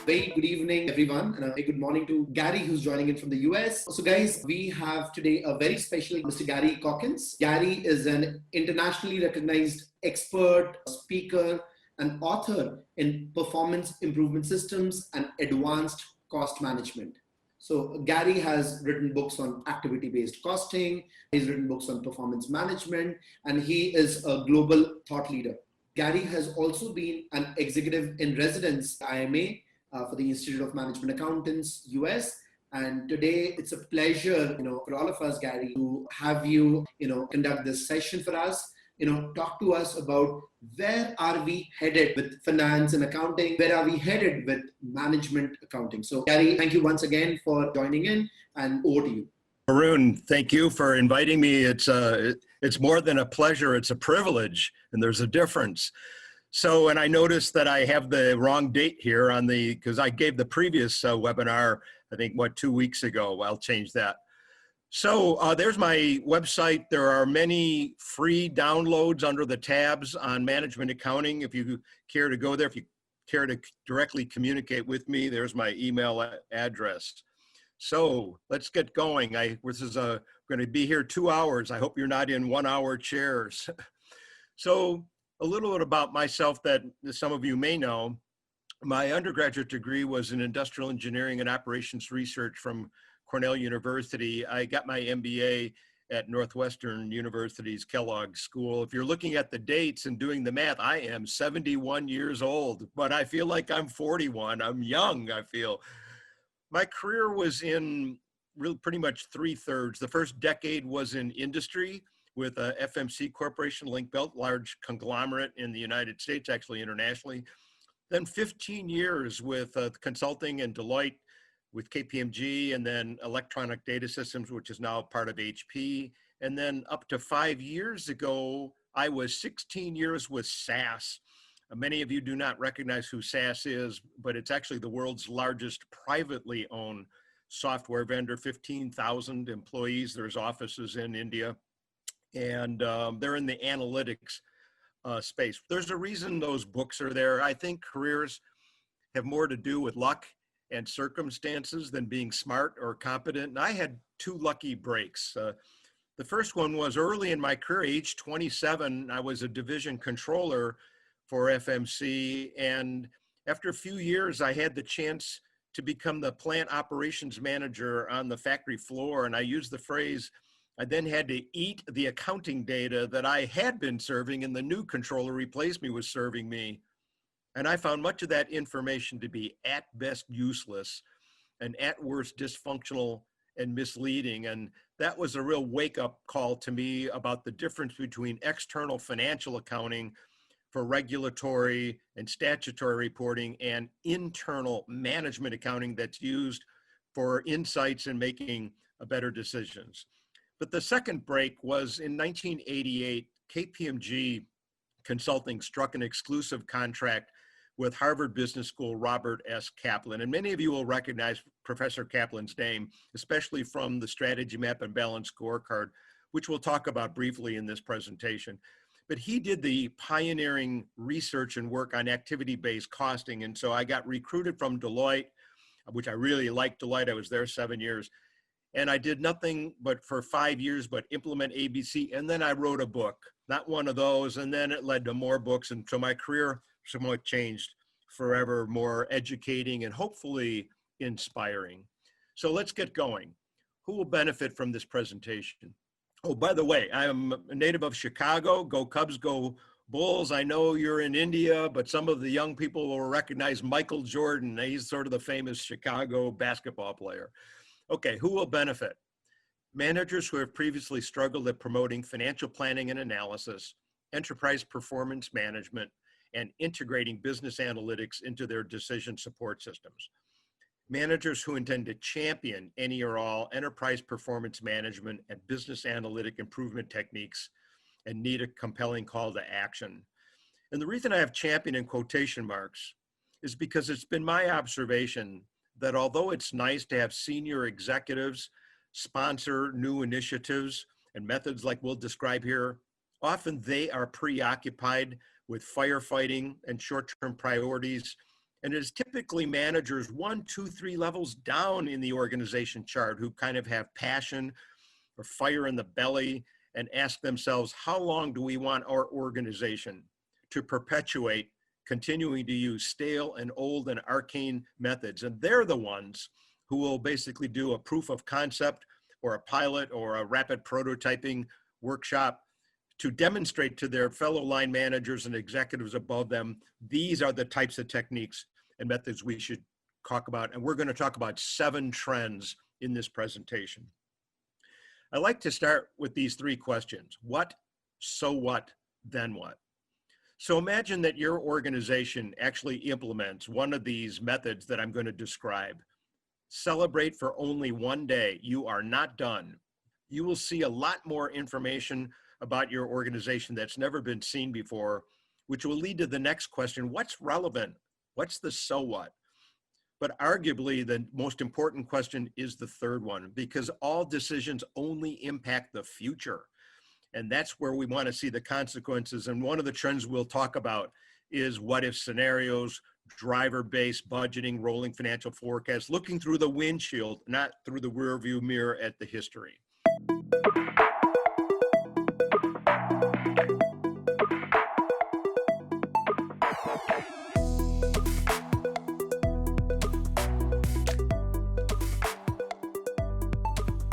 Very good evening, everyone, and a very good morning to Gary, who's joining in from the US. So, guys, we have today a very special Mr. Gary Cokins. Gary is an internationally recognized expert, speaker, and author in performance improvement systems and advanced cost management. So, Gary has written books on activity-based costing, he's written books on performance management, and he is a global thought leader. Gary has also been an executive in residence IMA for the Institute of Management Accountants, US. And today it's a pleasure, for all of us, Gary, to have you, conduct this session for us. Talk to us about where are we headed with finance and accounting? Where are we headed with management accounting? So, Gary, thank you once again for joining in, and over to you. Arun, thank you for inviting me. It's more than a pleasure, it's a privilege, and there's a difference. So, and I noticed that I have the wrong date here because I gave the previous webinar, I think, 2 weeks ago. I'll change that. So there's my website. There are many free downloads under the tabs on management accounting. If you care to go there, if you care to directly communicate with me, there's my email address. So let's get going. This is going to be here 2 hours. I hope you're not in 1 hour chairs. So a little bit about myself that some of you may know. My undergraduate degree was in industrial engineering and operations research from Cornell University. I got my MBA at Northwestern University's Kellogg School. If you're looking at the dates and doing the math, I am 71 years old, but I feel like I'm 41. I'm young, I feel. My career was in really pretty much 3/3. The first decade was in industry with FMC Corporation, Link Belt, large conglomerate in the United States, actually internationally. Then 15 years with consulting and Deloitte with KPMG, and then Electronic Data Systems, which is now part of HP. And then up to 5 years ago, I was 16 years with SAS. Many of you do not recognize who SAS is, but it's actually the world's largest privately owned software vendor, 15,000 employees. There's offices in India, and they're in the analytics space. There's a reason those books are there. I think careers have more to do with luck and circumstances than being smart or competent. And I had 2 lucky breaks. The first one was early in my career, age 27, I was a division controller for FMC. And after a few years, I had the chance to become the plant operations manager on the factory floor. And I used the phrase, I then had to eat the accounting data that I had been serving and the new controller replaced me was serving me. And I found much of that information to be at best useless and at worst dysfunctional and misleading. And that was a real wake-up call to me about the difference between external financial accounting for regulatory and statutory reporting and internal management accounting that's used for insights and making better decisions. But the second break was in 1988, KPMG Consulting struck an exclusive contract with Harvard Business School Robert S. Kaplan. And many of you will recognize Professor Kaplan's name, especially from the Strategy Map and Balance Scorecard, which we'll talk about briefly in this presentation. But he did the pioneering research and work on activity-based costing. And so I got recruited from Deloitte, which I really liked Deloitte. I was there 7 years. And I did nothing but for 5 years, but implement ABC. And then I wrote a book, not one of those. And then it led to more books. And so my career somewhat changed forever, more educating and hopefully inspiring. So let's get going. Who will benefit from this presentation? Oh, by the way, I'm a native of Chicago. Go Cubs, go Bulls. I know you're in India, but some of the young people will recognize Michael Jordan. He's sort of the famous Chicago basketball player. Okay, who will benefit? Managers who have previously struggled at promoting financial planning and analysis, enterprise performance management, and integrating business analytics into their decision support systems. Managers who intend to champion any or all enterprise performance management and business analytic improvement techniques and need a compelling call to action. And the reason I have champion in quotation marks is because it's been my observation that although it's nice to have senior executives sponsor new initiatives and methods like we'll describe here, often they are preoccupied with firefighting and short-term priorities And it is typically managers 1, 2, 3 levels down in the organization chart who kind of have passion or fire in the belly and ask themselves, how long do we want our organization to perpetuate continuing to use stale and old and arcane methods? And they're the ones who will basically do a proof of concept or a pilot or a rapid prototyping workshop to demonstrate to their fellow line managers and executives above them, these are the types of techniques and methods we should talk about. And we're going to talk about 7 trends in this presentation. I like to start with these 3 questions. What, so what, then what? So imagine that your organization actually implements one of these methods that I'm going to describe. Celebrate for only 1 day. You are not done. You will see a lot more information about your organization that's never been seen before, which will lead to the next question. What's relevant? What's the so what? But arguably the most important question is the third one, because all decisions only impact the future. And that's where we want to see the consequences. And one of the trends we'll talk about is what if scenarios, driver-based budgeting, rolling financial forecasts, looking through the windshield, not through the rear view mirror at the history.